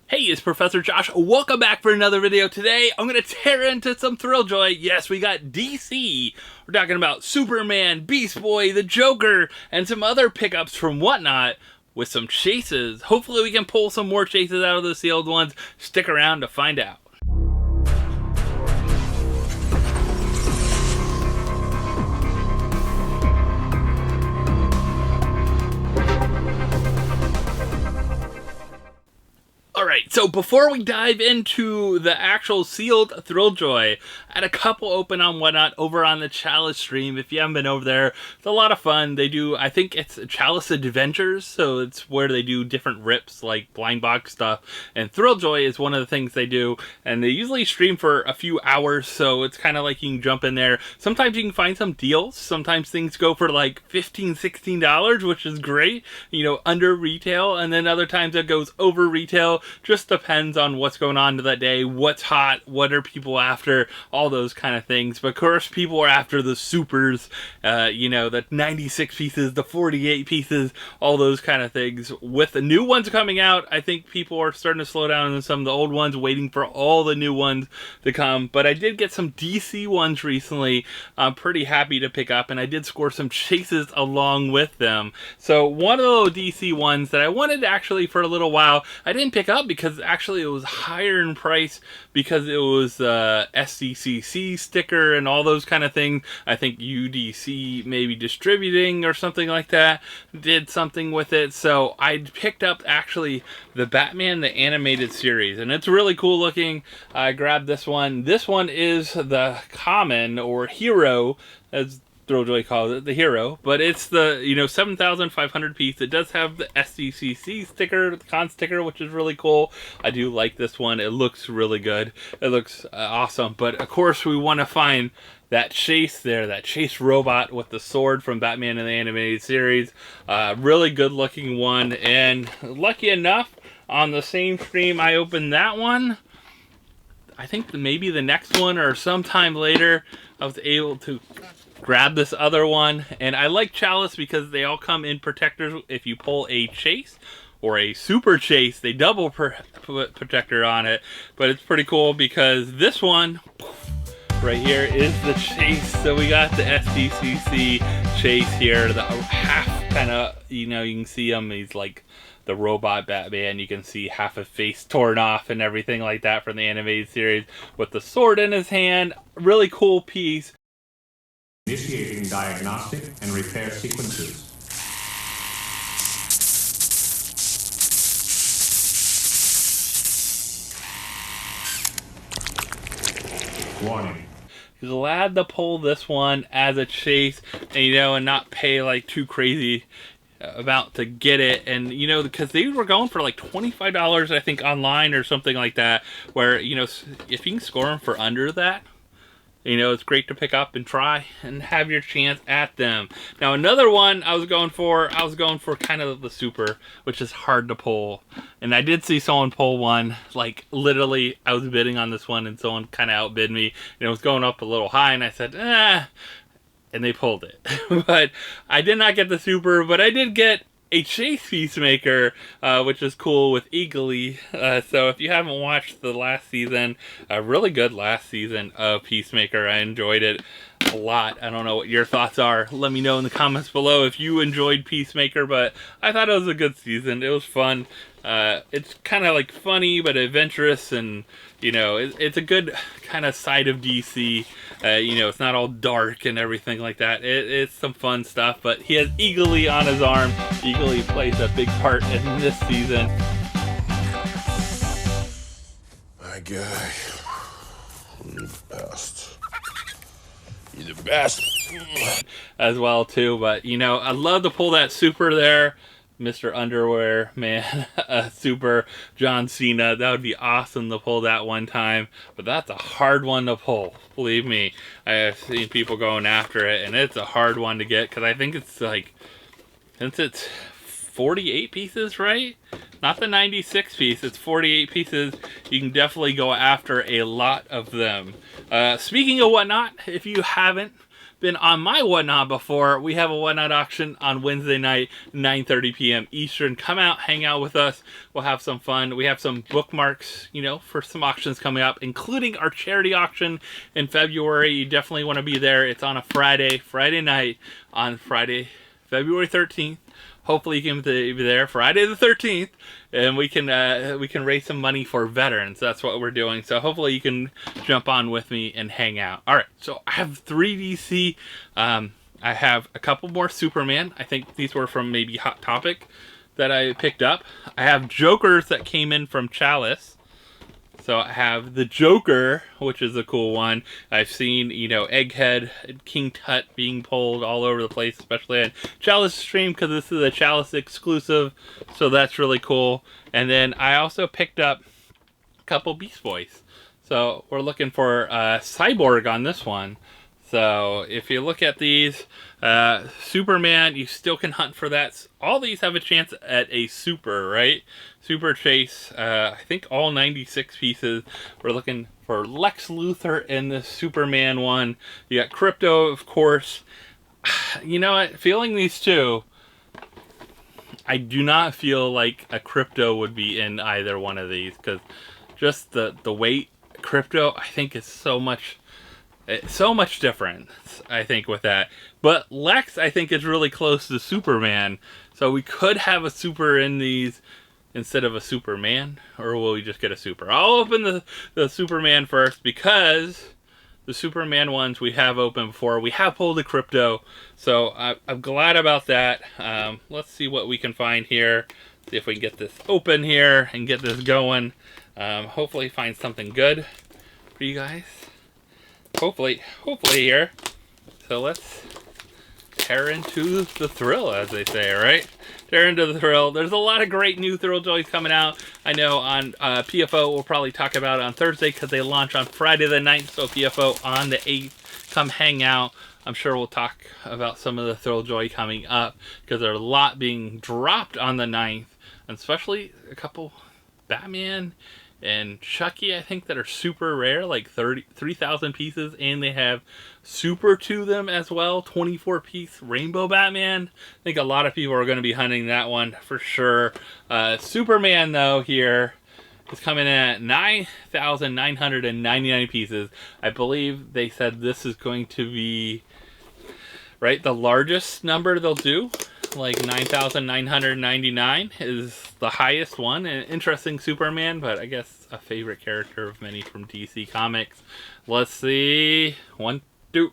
Hey, it's Professor Josh. Welcome back for another video. Today, I'm going to tear into some Thrilljoy. Yes, we got DC. We're talking about Superman, Beast Boy, the Joker, and some other pickups from Whatnot with some chases. Hopefully, we can pull some more chases out of the sealed ones. Stick around to find out. Alright, so before we dive into the actual sealed Thrilljoy, I had a couple open on Whatnot over on the Chalice stream. If you haven't been over there, it's a lot of fun. They do, I think it's Chalice Adventures, so it's where they do different rips like blind box stuff. And Thrilljoy is one of the things they do, and they usually stream for a few hours, so it's kind of like you can jump in there. Sometimes you can find some deals. Sometimes things go for like $15, $16, which is great, you know, under retail, and then other times it goes over retail. Just depends on what's going on to that day, what's hot, what are people after, all those kind of things. But of course, people are after the supers, you know, the 96 pieces, the 48 pieces, all those kind of things. With the new ones coming out, I think people are starting to slow down on some of the old ones, waiting for all the new ones to come. But I did get some DC ones recently. I'm pretty happy to pick up, and I did score some chases along with them. So one of those DC ones that I wanted actually for a little while, I didn't pick up because actually it was higher in price because it was SDCC sticker and all those kind of things. I think UDC maybe distributing or something like that did something with it. So I picked up actually the Batman the Animated Series, and it's really cool looking. I grabbed this one. This one is the common or hero, as Thrilljoy calls it, the hero, but it's the, you know, 7,500 piece. It does have the SDCC sticker, the con sticker, which is really cool. I do like this one. It looks really good. It looks awesome. But of course, we want to find that chase there, that chase robot with the sword from Batman in the Animated Series. Really good looking one. And lucky enough, on the same stream, I opened that one. I think maybe the next one or sometime later, I was able to grab this other one. And I like Chalice because they all come in protectors. If you pull a chase or a super chase, they double put protector on it. But it's pretty cool because this one right here is the chase. So we got the SDCC chase here, the half kind of, you know, you can see him, he's like the robot Batman. You can see half a face torn off and everything like that from the animated series with the sword in his hand. Really cool piece. Initiating diagnostic and repair sequences. Warning. Glad to pull this one as a chase, and you know, and not pay like too crazy amount to get it. And you know, because they were going for like $25 I think online or something like that, where, you know, if you can score them for under that, you know, it's great to pick up and try and have your chance at them. Now, another one I was going for kind of the super, which is hard to pull. And I did see someone pull one, like literally I was bidding on this one and someone kind of outbid me. And it was going up a little high and I said, and they pulled it. But I did not get the super, but I did get a chase Peacemaker, which is cool with Eagly. So if you haven't watched the last season, a really good last season of Peacemaker, I enjoyed it a lot. I don't know what your thoughts are. Let me know in the comments below if you enjoyed Peacemaker, but I thought it was a good season. It was fun. It's kind of like funny but adventurous, and you know, it's a good kind of side of DC. You know, it's not all dark and everything like that. It's some fun stuff, but he has Eagly on his arm. Eagly plays a big part in this season. My guy, you're the best. You're the best. As well too, but you know, I'd love to pull that super there, Mr. Underwear Man, super John Cena. That would be awesome to pull that one time, but that's a hard one to pull. Believe me, I have seen people going after it, and it's a hard one to get because I think it's like, since it's 48 pieces, right? Not the 96 piece, it's 48 pieces. You can definitely go after a lot of them. Speaking of Whatnot, if you haven't been on my Whatnot before, we have a Whatnot auction on Wednesday night, 9:30 p.m. Eastern. Come out, hang out with us. We'll have some fun. We have some bookmarks, you know, for some auctions coming up, including our charity auction in February. You definitely want to be there. It's on a Friday night, on Friday, February 13th. Hopefully you can be there Friday the 13th, and we can raise some money for veterans. That's what we're doing. So hopefully you can jump on with me and hang out. All right, so I have 3 DC. I have a couple more Superman. I think these were from maybe Hot Topic that I picked up. I have Jokers that came in from Chalice. So I have the Joker, which is a cool one. I've seen, you know, Egghead and King Tut being pulled all over the place, especially on Chalice stream, because this is a Chalice exclusive. So that's really cool. And then I also picked up a couple Beast Boys. So we're looking for Cyborg on this one. So if you look at these, Superman, you still can hunt for that. All these have a chance at a super, right? Super chase. I think all 96 pieces. We're looking for Lex Luthor in the Superman one. You got Crypto, of course. You know what? Feeling these two, I do not feel like a Crypto would be in either one of these, because just the weight. Crypto, I think, is so much different, I think, with that. But Lex, I think, is really close to Superman. So we could have a super in these instead of a Superman. Or will we just get a super? I'll open the Superman first, because the Superman ones we have opened before. We have pulled a Crypto. So I'm glad about that. Let's see what we can find here. See if we can get this open here and get this going. Hopefully find something good for you guys. Hopefully here. So let's tear into the thrill, as they say, right? Tear into the thrill. There's a lot of great new Thrilljoys coming out. I know on PFO we'll probably talk about it on Thursday, because they launch on Friday the 9th. So PFO on the 8th, come hang out. I'm sure we'll talk about some of the Thrilljoy coming up, because there's a lot being dropped on the 9th, and especially a couple Batman and Chucky, I think, that are super rare, like 3,000 pieces, and they have super to them as well, 24-piece Rainbow Batman. I think a lot of people are going to be hunting that one for sure. Superman, though, here is coming in at 9,999 pieces. I believe they said this is going to be, right, the largest number they'll do. Like 9,999 is the highest one. An interesting Superman, but I guess a favorite character of many from DC Comics. Let's see. 1, 2,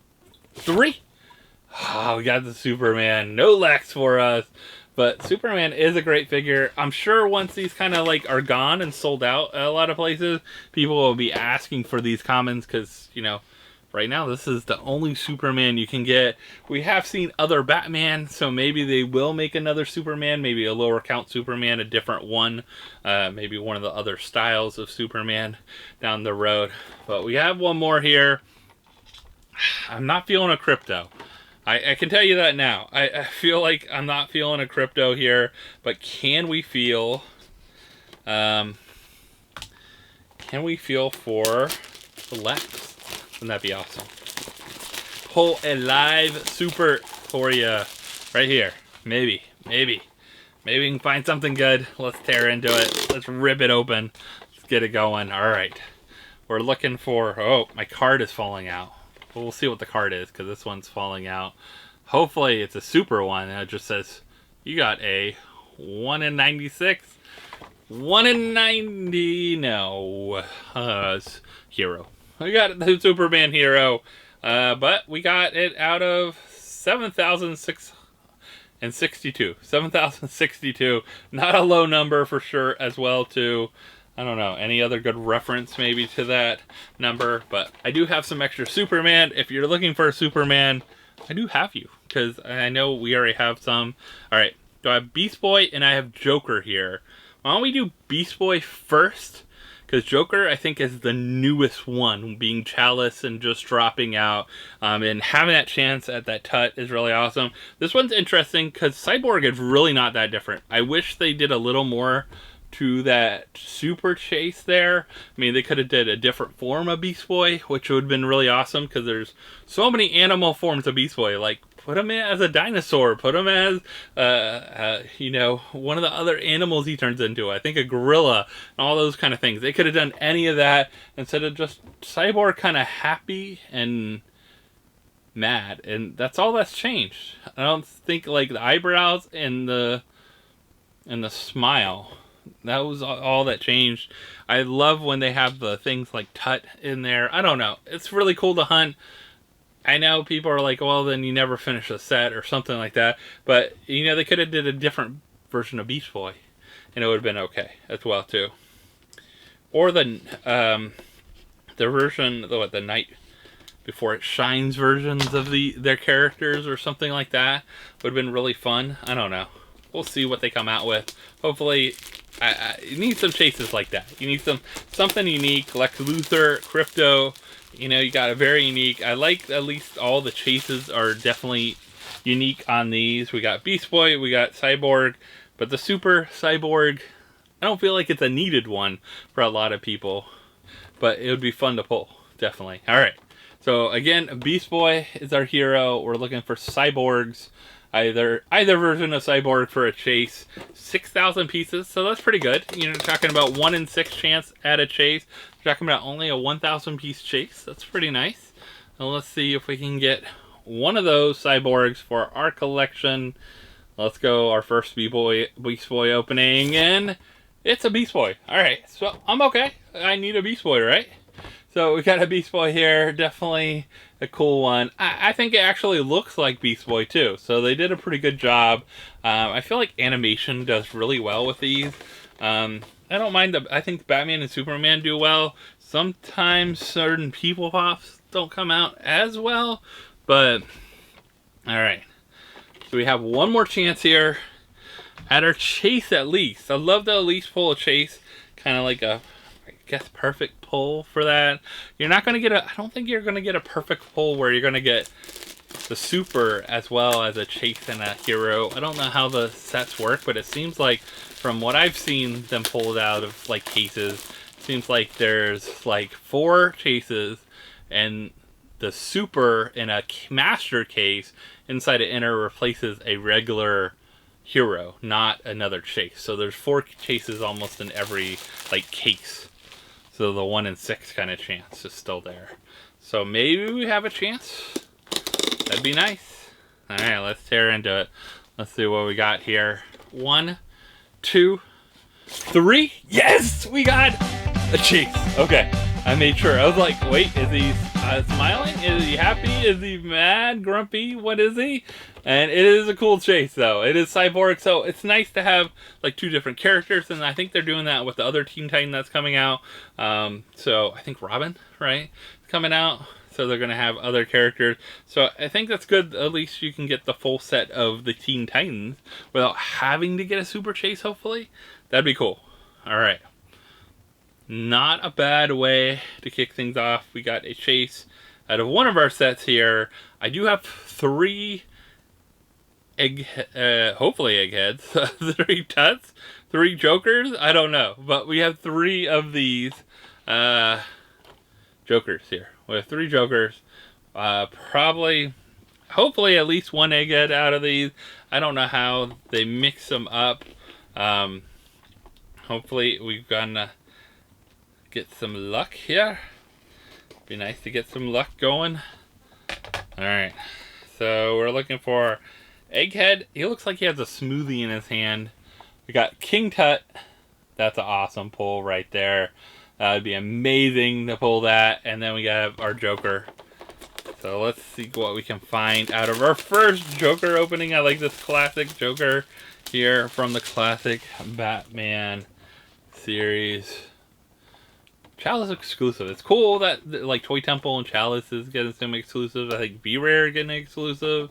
3. Oh, we got the Superman. No Lex for us. But Superman is a great figure. I'm sure once these kind of like are gone and sold out at a lot of places, people will be asking for these commons, because, you know, right now, this is the only Superman you can get. We have seen other Batman, so maybe they will make another Superman, maybe a lower count Superman, a different one, maybe one of the other styles of Superman down the road. But we have one more here. I'm not feeling a Crypto. I can tell you that now. I feel like I'm not feeling a Crypto here, but can we feel for the Lex? Wouldn't that be awesome? Pull a live super for you right here. Maybe we can find something good. Let's tear into it. Let's rip it open. Let's get it going. All right. We're looking for... Oh, my card is falling out. Well, we'll see what the card is, because this one's falling out. Hopefully it's a super one. And it just says, you got a 1 in 96. 1 in 90. No. It's Hero. We got the Superman Hero, but we got it out of 7,662. 7,062. Not a low number for sure as well, too. I don't know, any other good reference maybe to that number, but I do have some extra Superman. If you're looking for a Superman, I do have you, because I know we already have some. All right, so I have Beast Boy and I have Joker here. Why don't we do Beast Boy first? Because Joker, I think, is the newest one, being Chalice and just dropping out. And having that chance at that Tut is really awesome. This one's interesting because Cyborg is really not that different. I wish they did a little more to that super chase there. I mean, they could have did a different form of Beast Boy, which would have been really awesome, because there's so many animal forms of Beast Boy. Like, put him in as a dinosaur, put him as, you know, one of the other animals he turns into. I think a gorilla, and all those kind of things. They could have done any of that instead of just Cyborg kind of happy and mad, and that's all that's changed. I don't think, like, the eyebrows and the smile, that was all that changed. I love when they have the things like Tut in there. I don't know, it's really cool to hunt. I know people are like, well, then you never finish a set or something like that, but you know, they could have did a different version of Beast Boy and it would have been okay as well too. Or the version, the night before it shines versions of their characters or something like that would have been really fun. I don't know. We'll see what they come out with. Hopefully, you need some chases like that. You need something unique. Lex Luthor, Crypto. You know, you got a very unique. I like at least all the chases are definitely unique on these. We got Beast Boy, we got Cyborg, but the Super Cyborg, I don't feel like it's a needed one for a lot of people, but it would be fun to pull, definitely. All right. So again, Beast Boy is our hero. We're looking for Cyborgs. Either version of Cyborg for a chase. 6,000 pieces, so that's pretty good. You know, talking about 1 in 6 chance at a chase. We're talking about only a 1,000 piece chase. That's pretty nice. Now let's see if we can get one of those Cyborgs for our collection. Let's go, our first Beast Boy opening, and it's a Beast Boy. Alright, so I'm okay. I need a Beast Boy, right? So we got a Beast Boy here, definitely a cool one. I think it actually looks like Beast Boy too, so they did a pretty good job. I feel like animation does really well with these. I don't mind I think Batman and Superman do well. Sometimes certain People Pops don't come out as well, but alright. So we have one more chance here at our chase at least. I love to at least pull a chase, kind of like a, I guess, perfect pull for that. You're not going to get I don't think you're going to get a perfect pull where you're going to get the Super as well as a chase and a hero. I don't know how the sets work, but it seems like from what I've seen them pulled out of like cases, it seems like there's like 4 chases and the Super in a master case inside an inner replaces a regular hero, not another chase. So there's 4 chases almost in every like case. So the 1 in 6 kind of chance is still there. So maybe we have a chance. That'd be nice. Alright, let's tear into it. Let's see what we got here. 1, 2, 3. Yes! We got a chase. Okay. I made sure. I was like, wait, is he smiling? Is he happy? Is he mad? Grumpy? What is he? And it is a cool chase, though. It is Cyborg, so it's nice to have like 2 different characters, and I think they're doing that with the other Teen Titan that's coming out. So I think Robin, right, is coming out. So they're going to have other characters. So I think that's good. At least you can get the full set of the Teen Titans without having to get a super chase, hopefully. That'd be cool. All right. Not a bad way to kick things off. We got a chase out of one of our sets here. I do have 3 hopefully Eggheads, 3 Tuts, 3 Jokers. I don't know, but we have 3 of these Jokers here. We have 3 Jokers. Probably, hopefully, at least 1 Egghead out of these. I don't know how they mix them up. Hopefully, we're gonna get some luck here. Be nice to get some luck going. Alright, so we're looking for Egghead. He looks like he has a smoothie in his hand. We got King Tut. That's an awesome pull right there. That would be amazing to pull that. And then we got our Joker. So let's see what we can find out of our first Joker opening. I like this classic Joker here from the classic Batman series. Chalice exclusive. It's cool that like Toy Temple and Chalice is getting some exclusives. I think B-Rare getting an exclusive.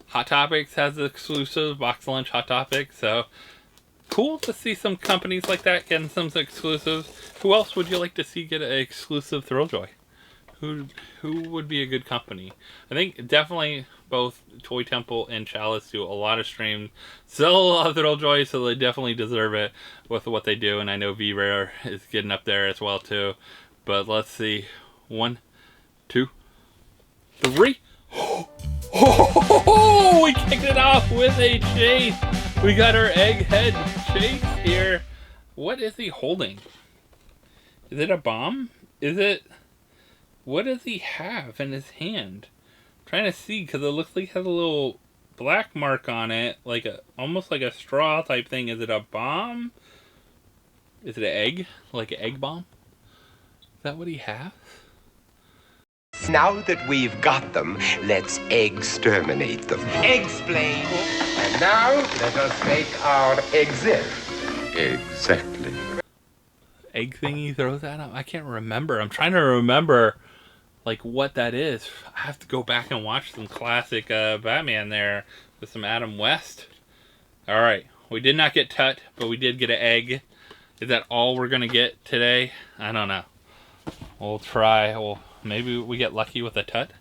Hot Topics has an exclusive. Box Lunch Hot Topics. So cool to see some companies like that getting some exclusives. Who else would you like to see get an exclusive Thrilljoy? Who would be a good company? I think definitely both Toy Temple and Chalice do a lot of streams, sell a lot of Thrilljoy, so they definitely deserve it with what they do. And I know V-Rare is getting up there as well too. But let's see, 1, 2, 3. Oh, we kicked it off with a chase. We got our Egghead chase here. What is he holding? Is it a bomb? Is it? What does he have in his hand? I'm trying to see, because it looks like it has a little black mark on it, like almost like a straw type thing. Is it a bomb? Is it an egg? Like an egg bomb? Is that what he has? Now that we've got them, let's exterminate them. Explain. And now, let us make our exit. Exactly. Egg thing he throws at him? I can't remember. I'm trying to remember, like, what that is. I have to go back and watch some classic Batman there with some Adam West. Alright, we did not get Tut, but we did get an egg. Is that all we're going to get today? I don't know. We'll try. Well, maybe we get lucky with a Tut.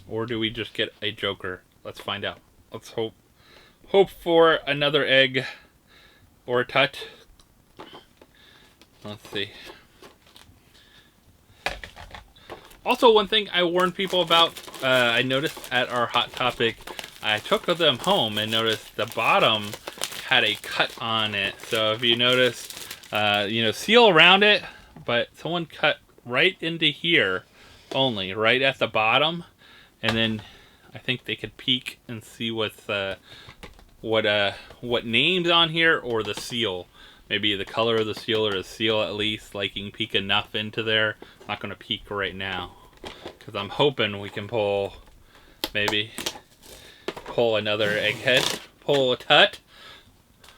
Or do we just get a Joker? Let's find out. Let's hope for another egg or a Tut. Let's see. Also, one thing I warned people about, I noticed at our Hot Topic, I took them home and noticed the bottom had a cut on it. So if you notice, seal around it, but someone cut right into here only, right at the bottom. And then I think they could peek and see what name's on here or the seal. Maybe the color of the seal or the seal at least. Like you can peek enough into there. I'm not going to peek right now. Because I'm hoping we can pull another Egghead. Pull a Tut.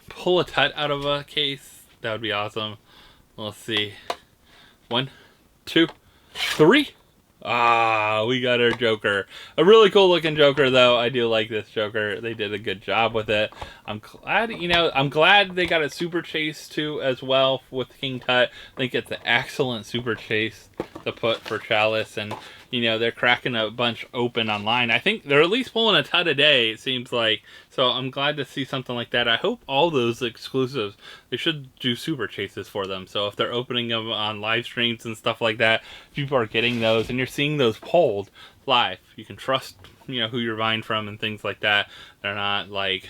Pull a Tut out of a case. That would be awesome. Let's see. 1, 2, 3. Ah, we got our Joker. A really cool looking Joker, though. I do like this Joker. They did a good job with it. I'm glad they got a super chase too as well with King Tut. I think it's an excellent super chase to put for Chalice, and they're cracking a bunch open online. I think they're at least pulling a Tut a day, it seems like. So I'm glad to see something like that. I hope all those exclusives, they should do super chases for them. So if they're opening them on live streams and stuff like that, people are getting those and you're seeing those pulled live. You can trust, who you're buying from and things like that. They're not like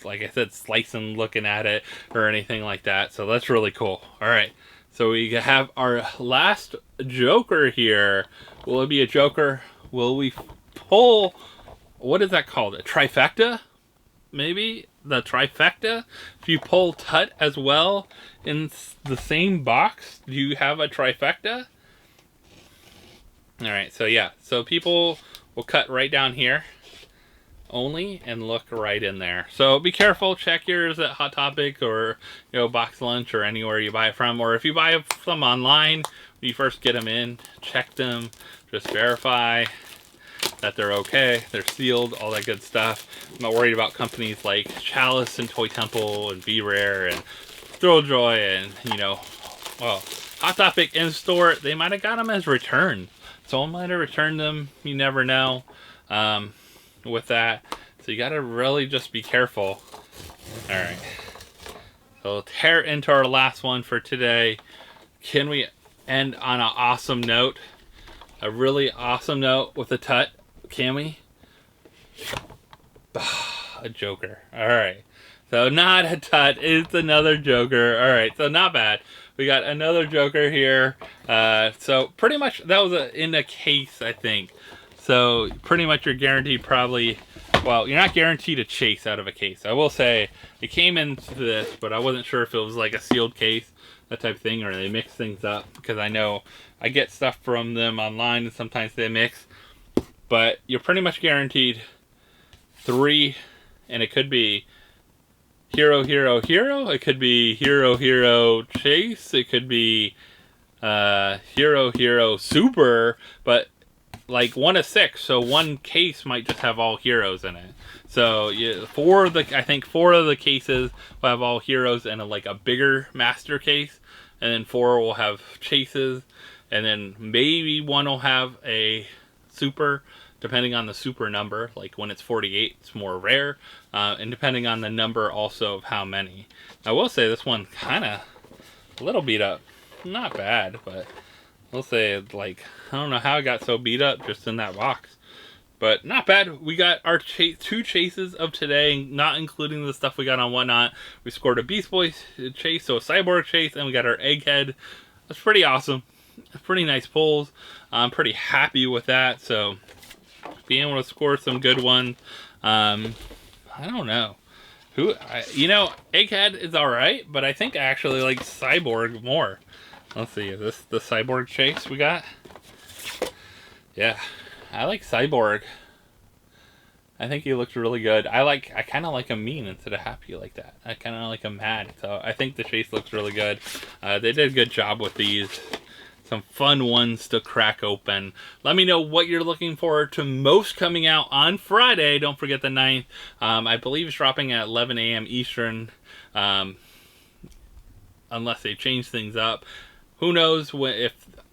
I said, slicing, looking at it or anything like that. So that's really cool. All right. So we have our last Joker here. Will it be a Joker? Will we pull, what is that called? A trifecta? Maybe? The trifecta? If you pull Tut as well in the same box, do you have a trifecta? Alright, so yeah. So people will cut right down here only and look right in there. So be careful. Check yours at Hot Topic or Box Lunch or anywhere you buy it from. Or if you buy them online, when you first get them in, check them. Just verify that they're okay, they're sealed, all that good stuff. I'm not worried about companies like Chalice and Toy Temple and V-Rare and Thrilljoy and, Hot Topic in store, they might have got them as return. Someone might have returned them, you never know with that. So you gotta really just be careful. Alright. So we'll tear into our last one for today. Can we end on an awesome note? A really awesome note with a Tut. Can we? A Joker. Alright. So not a Tut. It's another Joker. Alright. So not bad. We got another Joker here. So pretty much that was in a case, I think. So pretty much you're guaranteed probably... Well, you're not guaranteed a chase out of a case. I will say it came into this, but I wasn't sure if it was like a sealed case, that type of thing, or they mix things up. Because I know I get stuff from them online and sometimes they mix. But you're pretty much guaranteed 3, and it could be Hero, Hero, Hero. It could be Hero, Hero, Chase. It could be Hero, Hero, Super. But like 1 of 6, so one case might just have all heroes in it. So yeah, I think 4 of the cases will have all heroes and like a bigger master case, and then 4 will have chases. and then maybe one will have a super, depending on the super number. Like when it's 48, it's more rare, and depending on the number also of how many. I will say this one kind of a little beat up. Not bad, but we'll say, like, I don't know how it got so beat up just in that box. But not bad. We got our two chases of today, not including the stuff we got on Whatnot. We scored a Beast Boy chase, so a Cyborg chase, and we got our Egghead. That's pretty awesome. Pretty nice pulls. I'm pretty happy with that. So being able to score some good ones. I don't know. Egghead is alright, but I think I actually like Cyborg more. Let's see, is this the Cyborg chase we got? Yeah, I like Cyborg. I think he looks really good. I kind of like him mean instead of happy like that. I kind of like him mad. So I think the chase looks really good. They did a good job with these. Some fun ones to crack open. Let me know what you're looking forward to most coming out on Friday. Don't forget the 9th. I believe it's dropping at 11 a.m. Eastern. Unless they change things up. Who knows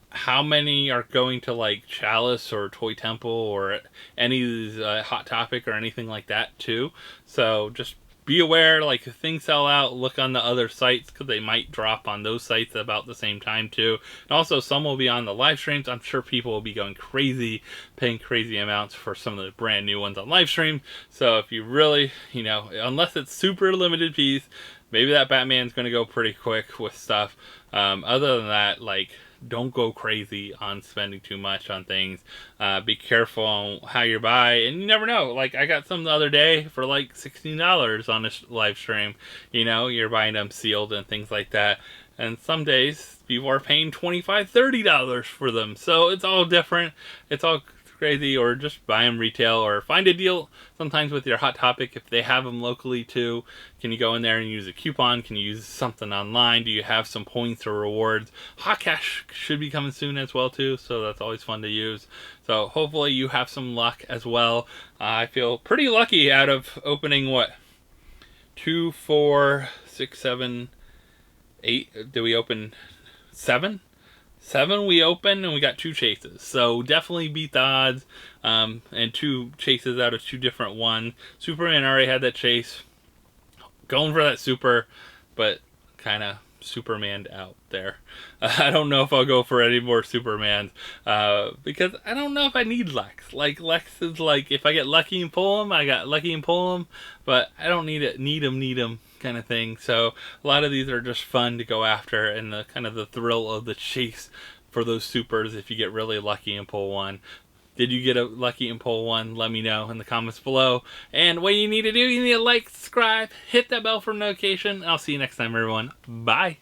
how many are going to like Chalice or Toy Temple or any of these Hot Topic or anything like that too. So just be aware, like, if things sell out, look on the other sites, because they might drop on those sites about the same time too. And also, some will be on the live streams. I'm sure people will be going crazy, paying crazy amounts for some of the brand new ones on live stream. So if you really, unless it's super limited piece, maybe that Batman's going to go pretty quick with stuff. Other than that, like, don't go crazy on spending too much on things. Be careful on how you buy, and you never know. Like, I got some the other day for like $16 on this live stream. You're buying them sealed and things like that. And some days people are paying $25, $30 for them. So it's all different. It's all crazy. Or just buy them retail, or find a deal sometimes with your Hot Topic if they have them locally too. Can you go in there and use a coupon? Can you use something online? Do you have some points or rewards? Hot Cash should be coming soon as well too, so that's always fun to use. So hopefully you have some luck as well. I feel pretty lucky out of opening 2, 4, 6, 7, 8. Did we open 7? 7 we opened, and we got 2 chases. So definitely beat the odds. And 2 chases out of 2 different ones. Superman already had that chase. Going for that super, but kind of Supermaned out there. I don't know if I'll go for any more Supermans, because I don't know if I need Lex. Like, Lex is like, if I get lucky and pull him, I got lucky and pull him, but I don't need him kind of thing. So a lot of these are just fun to go after, and the kind of the thrill of the chase for those supers if you get really lucky and pull one. Did you get a lucky and pull one? Let me know in the comments below. And what you need to do, you need to like, subscribe, hit that bell for notification. I'll see you next time, everyone. Bye.